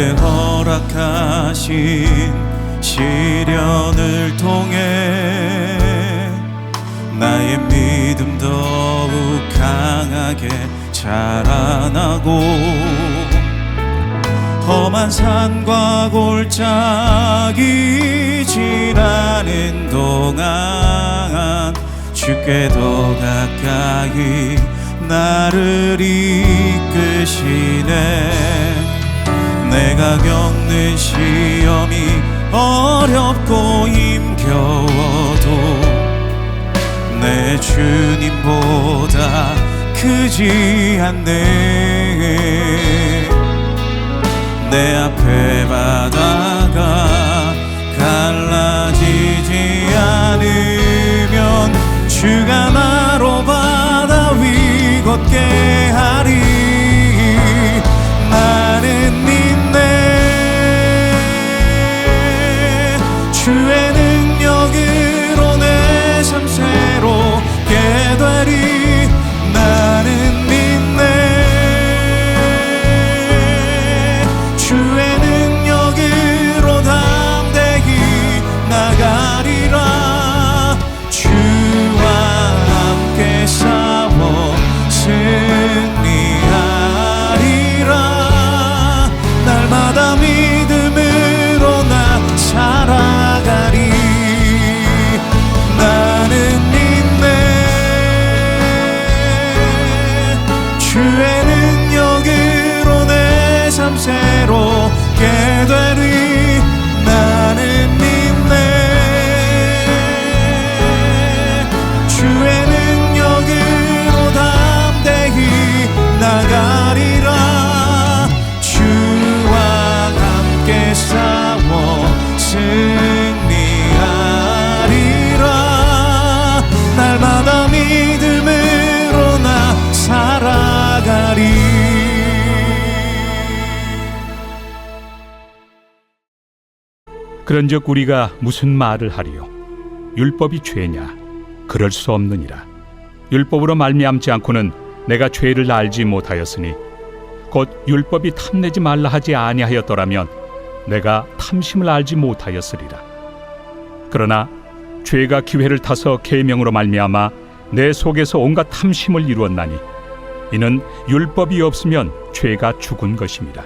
내게 허락하신 시련을 통해 나의 믿음 더욱 강하게 자라나고 험한 산과 골짜기 지나는 동안 주께 더 가까이 나를 이끄시네. 내가 겪는 시험이 어렵고 힘겨워도 내 주님보다 크지 않네. 내 앞에 바다가 갈라지지 않으면 주가 나로 바다 위 걷게 하리. 나는 믿네. 주의 능력으로 내 삶 새롭게 되리. 나는 믿네. 주의 능력으로 담대히 나가리라. 주와 함께 싸워 승리하리라. 날마다 믿음으로 나 살아가리. 나는 믿네. 주의 능력으로 내 삶 새롭게 되리. 나는 믿네. 주의 능력으로 담대히 나가리라. 주와 함께 싸워 승리하리라. 날마다 믿음으로 나 살아가리. 그런즉 우리가 무슨 말을 하리요? 율법이 죄냐? 그럴 수 없느니라. 율법으로 말미암지 않고는 내가 죄를 알지 못하였으니 곧 율법이 탐내지 말라 하지 아니하였더라면 내가 탐심을 알지 못하였으리라. 그러나 죄가 기회를 타서 계명으로 말미암아 내 속에서 온갖 탐심을 이루었나니 이는 율법이 없으면 죄가 죽은 것입니다.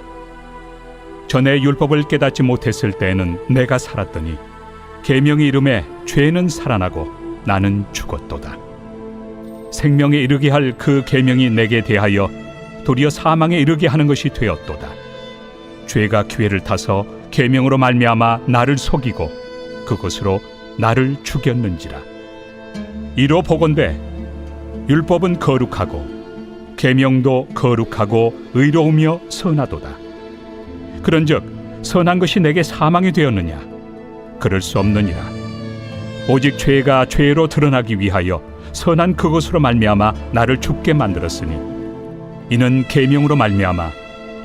전에 율법을 깨닫지 못했을 때에는 내가 살았더니 계명이 이름에 죄는 살아나고 나는 죽었도다. 생명에 이르게 할 그 계명이 내게 대하여 도리어 사망에 이르게 하는 것이 되었도다. 죄가 기회를 타서 계명으로 말미암아 나를 속이고 그것으로 나를 죽였는지라. 이로 보건대 율법은 거룩하고 계명도 거룩하고 의로우며 선하도다. 그런즉 선한 것이 내게 사망이 되었느냐? 그럴 수 없느니라. 오직 죄가 죄로 드러나기 위하여 선한 그것으로 말미암아 나를 죽게 만들었으니 이는 계명으로 말미암아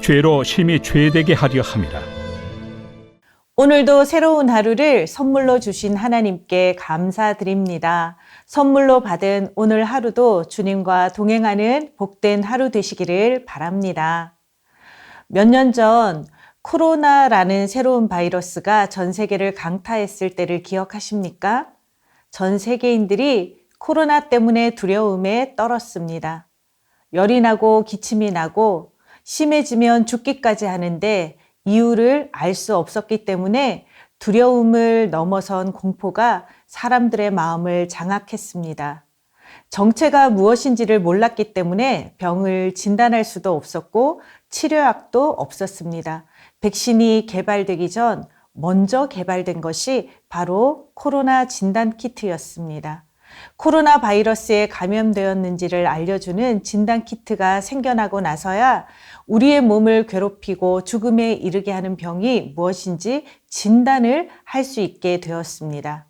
죄로 심히 죄되게 하려 함이라. 오늘도 새로운 하루를 선물로 주신 하나님께 감사드립니다. 선물로 받은 오늘 하루도 주님과 동행하는 복된 하루 되시기를 바랍니다. 몇 년 전 코로나라는 새로운 바이러스가 전 세계를 강타했을 때를 기억하십니까? 전 세계인들이 코로나 때문에 두려움에 떨었습니다. 열이 나고 기침이 나고 심해지면 죽기까지 하는데 이유를 알 수 없었기 때문에 두려움을 넘어선 공포가 사람들의 마음을 장악했습니다. 정체가 무엇인지를 몰랐기 때문에 병을 진단할 수도 없었고 치료약도 없었습니다. 백신이 개발되기 전 먼저 개발된 것이 바로 코로나 진단 키트였습니다. 코로나 바이러스에 감염되었는지를 알려주는 진단 키트가 생겨나고 나서야 우리의 몸을 괴롭히고 죽음에 이르게 하는 병이 무엇인지 진단을 할 수 있게 되었습니다.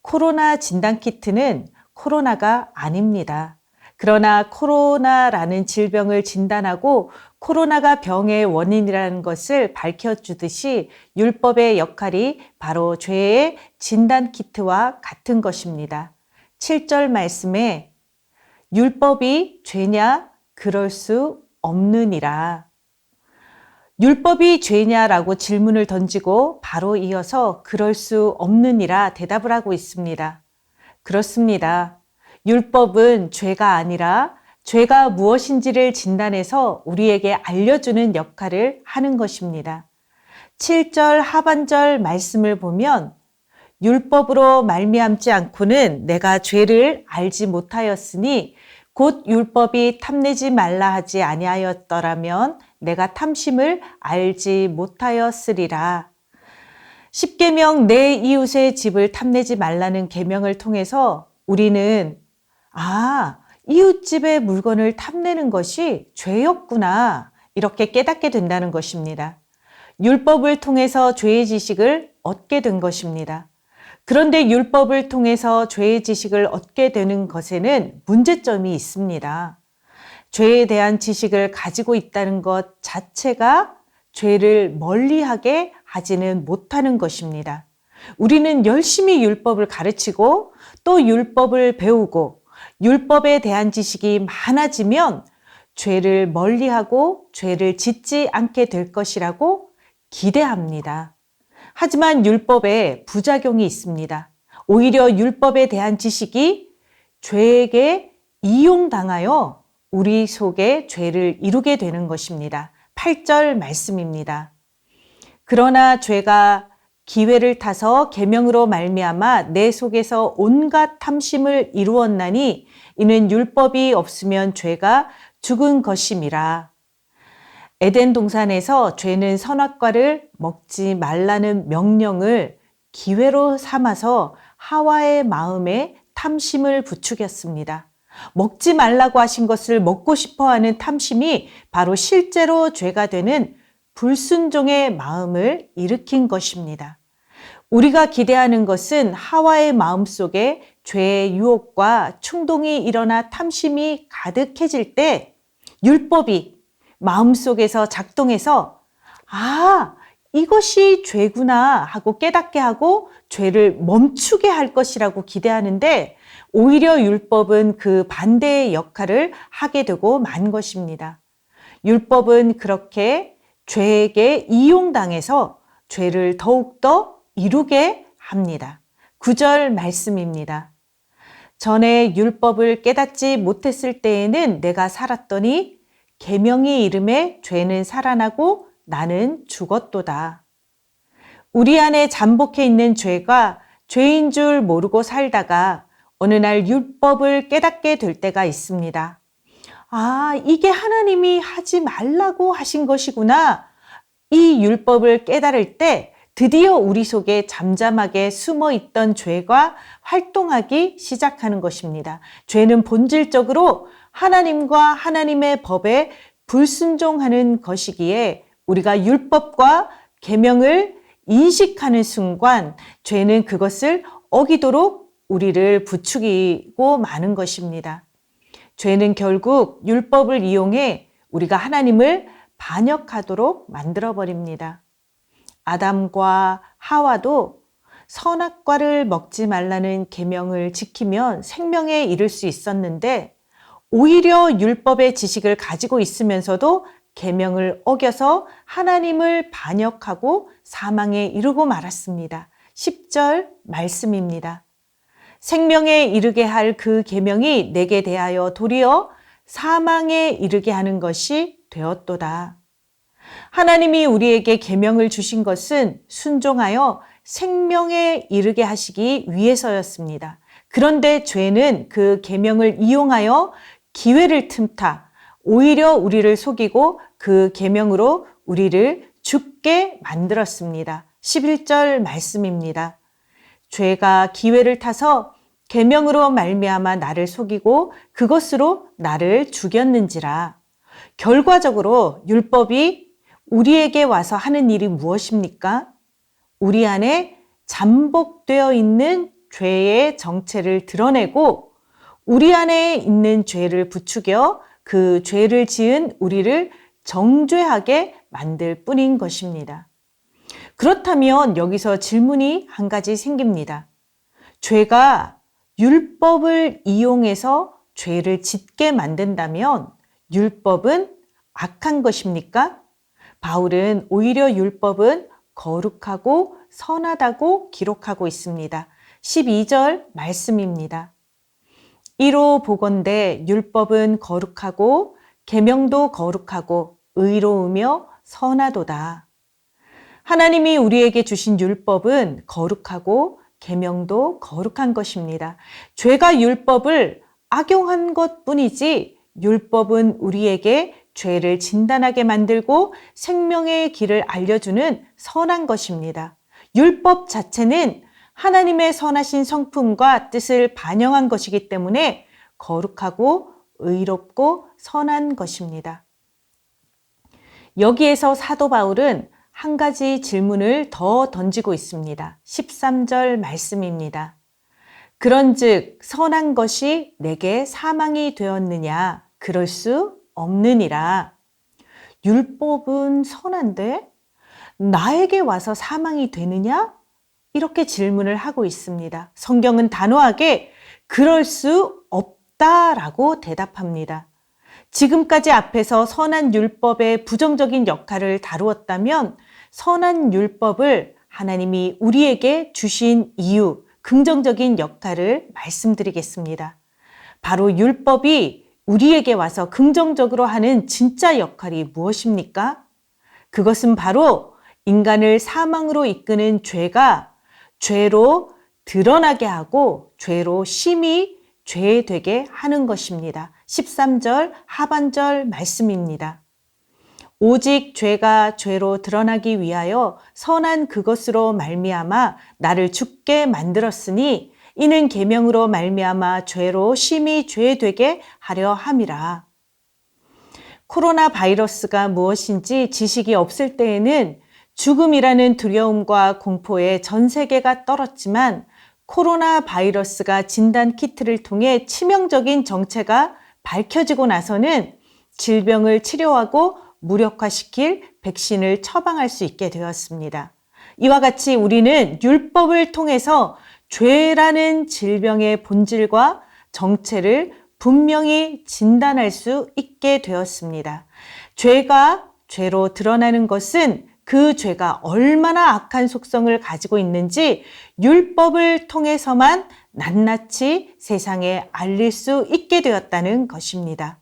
코로나 진단 키트는 코로나가 아닙니다. 그러나 코로나라는 질병을 진단하고 코로나가 병의 원인이라는 것을 밝혀주듯이 율법의 역할이 바로 죄의 진단 키트와 같은 것입니다. 7절 말씀에 율법이 죄냐? 그럴 수 없느니라. 율법이 죄냐라고 질문을 던지고 바로 이어서 그럴 수 없느니라 대답을 하고 있습니다. 그렇습니다. 율법은 죄가 아니라 죄가 무엇인지를 진단해서 우리에게 알려주는 역할을 하는 것입니다. 7절 하반절 말씀을 보면 율법으로 말미암지 않고는 내가 죄를 알지 못하였으니 곧 율법이 탐내지 말라 하지 아니하였더라면 내가 탐심을 알지 못하였으리라. 십계명 내 이웃의 집을 탐내지 말라는 계명을 통해서 우리는 이웃집의 물건을 탐내는 것이 죄였구나 이렇게 깨닫게 된다는 것입니다. 율법을 통해서 죄의 지식을 얻게 된 것입니다. 그런데 율법을 통해서 죄의 지식을 얻게 되는 것에는 문제점이 있습니다. 죄에 대한 지식을 가지고 있다는 것 자체가 죄를 멀리하게 하지는 못하는 것입니다. 우리는 열심히 율법을 가르치고 또 율법을 배우고 율법에 대한 지식이 많아지면 죄를 멀리하고 죄를 짓지 않게 될 것이라고 기대합니다. 하지만 율법에 부작용이 있습니다. 오히려 율법에 대한 지식이 죄에게 이용당하여 우리 속에 죄를 이루게 되는 것입니다. 8절 말씀입니다. 그러나 죄가 기회를 타서 계명으로 말미암아 내 속에서 온갖 탐심을 이루었나니 이는 율법이 없으면 죄가 죽은 것임이라. 에덴 동산에서 죄는 선악과를 먹지 말라는 명령을 기회로 삼아서 하와의 마음에 탐심을 부추겼습니다. 먹지 말라고 하신 것을 먹고 싶어하는 탐심이 바로 실제로 죄가 되는 불순종의 마음을 일으킨 것입니다. 우리가 기대하는 것은 하와의 마음속에 죄의 유혹과 충동이 일어나 탐심이 가득해질 때 율법이 마음속에서 작동해서 이것이 죄구나 하고 깨닫게 하고 죄를 멈추게 할 것이라고 기대하는데 오히려 율법은 그 반대의 역할을 하게 되고 만 것입니다. 율법은 그렇게 죄에게 이용당해서 죄를 더욱더 이루게 합니다. 9절 말씀입니다. 전에 율법을 깨닫지 못했을 때에는 내가 살았더니 계명이 이름에 죄는 살아나고 나는 죽었도다. 우리 안에 잠복해 있는 죄가 죄인 줄 모르고 살다가 어느 날 율법을 깨닫게 될 때가 있습니다. 이게 하나님이 하지 말라고 하신 것이구나. 이 율법을 깨달을 때 드디어 우리 속에 잠잠하게 숨어 있던 죄가 활동하기 시작하는 것입니다. 죄는 본질적으로 하나님과 하나님의 법에 불순종하는 것이기에 우리가 율법과 계명을 인식하는 순간 죄는 그것을 어기도록 우리를 부추기고 마는 것입니다. 죄는 결국 율법을 이용해 우리가 하나님을 반역하도록 만들어버립니다. 아담과 하와도 선악과를 먹지 말라는 계명을 지키면 생명에 이를 수 있었는데 오히려 율법의 지식을 가지고 있으면서도 계명을 어겨서 하나님을 반역하고 사망에 이르고 말았습니다. 10절 말씀입니다. 생명에 이르게 할 그 계명이 내게 대하여 도리어 사망에 이르게 하는 것이 되었도다. 하나님이 우리에게 계명을 주신 것은 순종하여 생명에 이르게 하시기 위해서였습니다. 그런데 죄는 그 계명을 이용하여 기회를 틈타 오히려 우리를 속이고 그 계명으로 우리를 죽게 만들었습니다. 11절 말씀입니다. 죄가 기회를 타서 계명으로 말미암아 나를 속이고 그것으로 나를 죽였는지라. 결과적으로 율법이 우리에게 와서 하는 일이 무엇입니까? 우리 안에 잠복되어 있는 죄의 정체를 드러내고 우리 안에 있는 죄를 부추겨 그 죄를 지은 우리를 정죄하게 만들 뿐인 것입니다. 그렇다면 여기서 질문이 한 가지 생깁니다. 죄가 율법을 이용해서 죄를 짓게 만든다면 율법은 악한 것입니까? 바울은 오히려 율법은 거룩하고 선하다고 기록하고 있습니다. 12절 말씀입니다. 이로 보건대 율법은 거룩하고 계명도 거룩하고 의로우며 선하도다. 하나님이 우리에게 주신 율법은 거룩하고 계명도 거룩한 것입니다. 죄가 율법을 악용한 것뿐이지 율법은 우리에게 죄를 진단하게 만들고 생명의 길을 알려주는 선한 것입니다. 율법 자체는 하나님의 선하신 성품과 뜻을 반영한 것이기 때문에 거룩하고 의롭고 선한 것입니다. 여기에서 사도 바울은 한 가지 질문을 더 던지고 있습니다. 13절 말씀입니다. 그런즉 선한 것이 내게 사망이 되었느냐? 그럴 수 없느니라. 율법은 선한데 나에게 와서 사망이 되느냐? 이렇게 질문을 하고 있습니다. 성경은 단호하게 그럴 수 없다라고 대답합니다. 지금까지 앞에서 선한 율법의 부정적인 역할을 다루었다면 선한 율법을 하나님이 우리에게 주신 이유, 긍정적인 역할을 말씀드리겠습니다. 바로 율법이 우리에게 와서 긍정적으로 하는 진짜 역할이 무엇입니까? 그것은 바로 인간을 사망으로 이끄는 죄가 죄로 드러나게 하고 죄로 심히 죄되게 하는 것입니다. 13절 하반절 말씀입니다. 오직 죄가 죄로 드러나기 위하여 선한 그것으로 말미암아 나를 죽게 만들었으니 이는 계명으로 말미암아 죄로 심히 죄되게 하려 함이라. 코로나 바이러스가 무엇인지 지식이 없을 때에는 죽음이라는 두려움과 공포에 전 세계가 떨었지만 코로나 바이러스가 진단 키트를 통해 치명적인 정체가 밝혀지고 나서는 질병을 치료하고 무력화시킬 백신을 처방할 수 있게 되었습니다. 이와 같이 우리는 율법을 통해서 죄라는 질병의 본질과 정체를 분명히 진단할 수 있게 되었습니다. 죄가 죄로 드러나는 것은 그 죄가 얼마나 악한 속성을 가지고 있는지 율법을 통해서만 낱낱이 세상에 알릴 수 있게 되었다는 것입니다.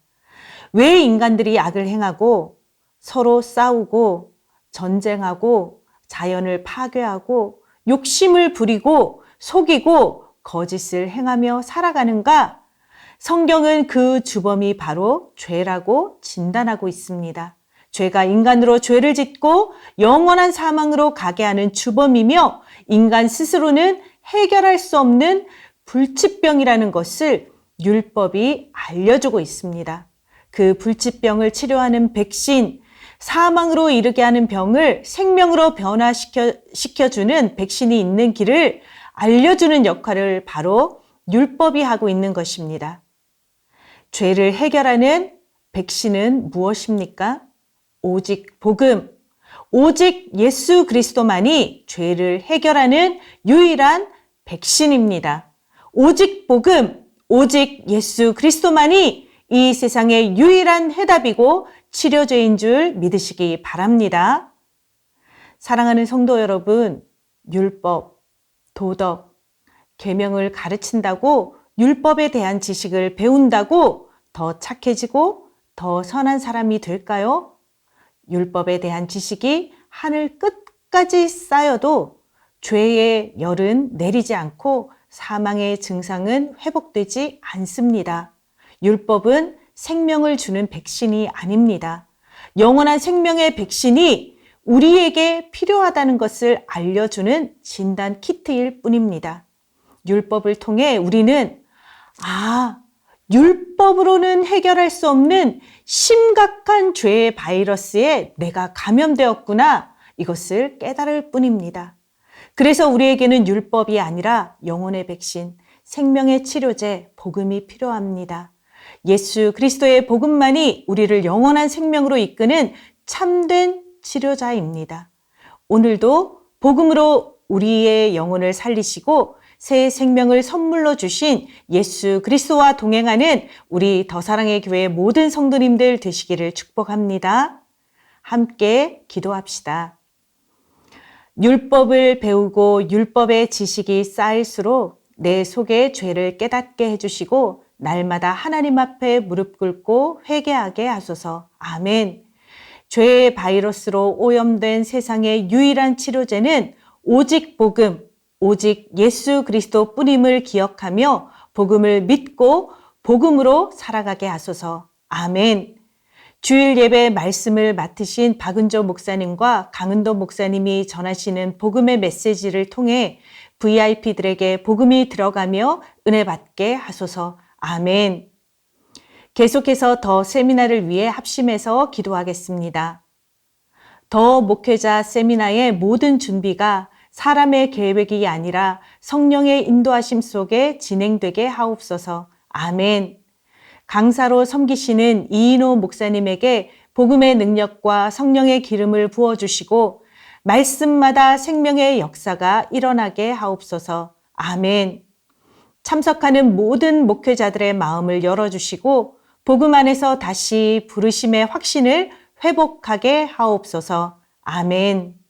왜 인간들이 악을 행하고 서로 싸우고 전쟁하고 자연을 파괴하고 욕심을 부리고 속이고 거짓을 행하며 살아가는가? 성경은 그 주범이 바로 죄라고 진단하고 있습니다. 죄가 인간으로 죄를 짓고 영원한 사망으로 가게 하는 주범이며 인간 스스로는 해결할 수 없는 불치병이라는 것을 율법이 알려주고 있습니다. 그 불치병을 치료하는 백신, 사망으로 이르게 하는 병을 생명으로 변화시켜주는 백신이 있는 길을 알려주는 역할을 바로 율법이 하고 있는 것입니다. 죄를 해결하는 백신은 무엇입니까? 오직 복음, 오직 예수 그리스도만이 죄를 해결하는 유일한 백신입니다. 오직 복음, 오직 예수 그리스도만이 이 세상의 유일한 해답이고 치료제인 줄 믿으시기 바랍니다. 사랑하는 성도 여러분, 율법, 도덕, 계명을 가르친다고 율법에 대한 지식을 배운다고 더 착해지고 더 선한 사람이 될까요? 율법에 대한 지식이 하늘 끝까지 쌓여도 죄의 열은 내리지 않고 사망의 증상은 회복되지 않습니다. 율법은 생명을 주는 백신이 아닙니다. 영원한 생명의 백신이 우리에게 필요하다는 것을 알려주는 진단 키트일 뿐입니다. 율법을 통해 우리는 율법으로는 해결할 수 없는 심각한 죄의 바이러스에 내가 감염되었구나, 이것을 깨달을 뿐입니다. 그래서 우리에게는 율법이 아니라 영혼의 백신, 생명의 치료제, 복음이 필요합니다. 예수 그리스도의 복음만이 우리를 영원한 생명으로 이끄는 참된 치료자입니다. 오늘도 복음으로 우리의 영혼을 살리시고 새 생명을 선물로 주신 예수 그리스도와 동행하는 우리 더사랑의 교회 모든 성도님들 되시기를 축복합니다. 함께 기도합시다. 율법을 배우고 율법의 지식이 쌓일수록 내 속의 죄를 깨닫게 해주시고 날마다 하나님 앞에 무릎 꿇고 회개하게 하소서. 아멘. 죄의 바이러스로 오염된 세상의 유일한 치료제는 오직 복음, 오직 예수 그리스도 뿐임을 기억하며 복음을 믿고 복음으로 살아가게 하소서. 아멘. 주일 예배 말씀을 맡으신 박은조 목사님과 강은도 목사님이 전하시는 복음의 메시지를 통해 VIP들에게 복음이 들어가며 은혜 받게 하소서. 아멘. 계속해서 더 세미나를 위해 합심해서 기도하겠습니다. 더 목회자 세미나의 모든 준비가 사람의 계획이 아니라 성령의 인도하심 속에 진행되게 하옵소서. 아멘. 강사로 섬기시는 이인호 목사님에게 복음의 능력과 성령의 기름을 부어주시고 말씀마다 생명의 역사가 일어나게 하옵소서. 아멘. 참석하는 모든 목회자들의 마음을 열어주시고 복음 안에서 다시 부르심의 확신을 회복하게 하옵소서. 아멘.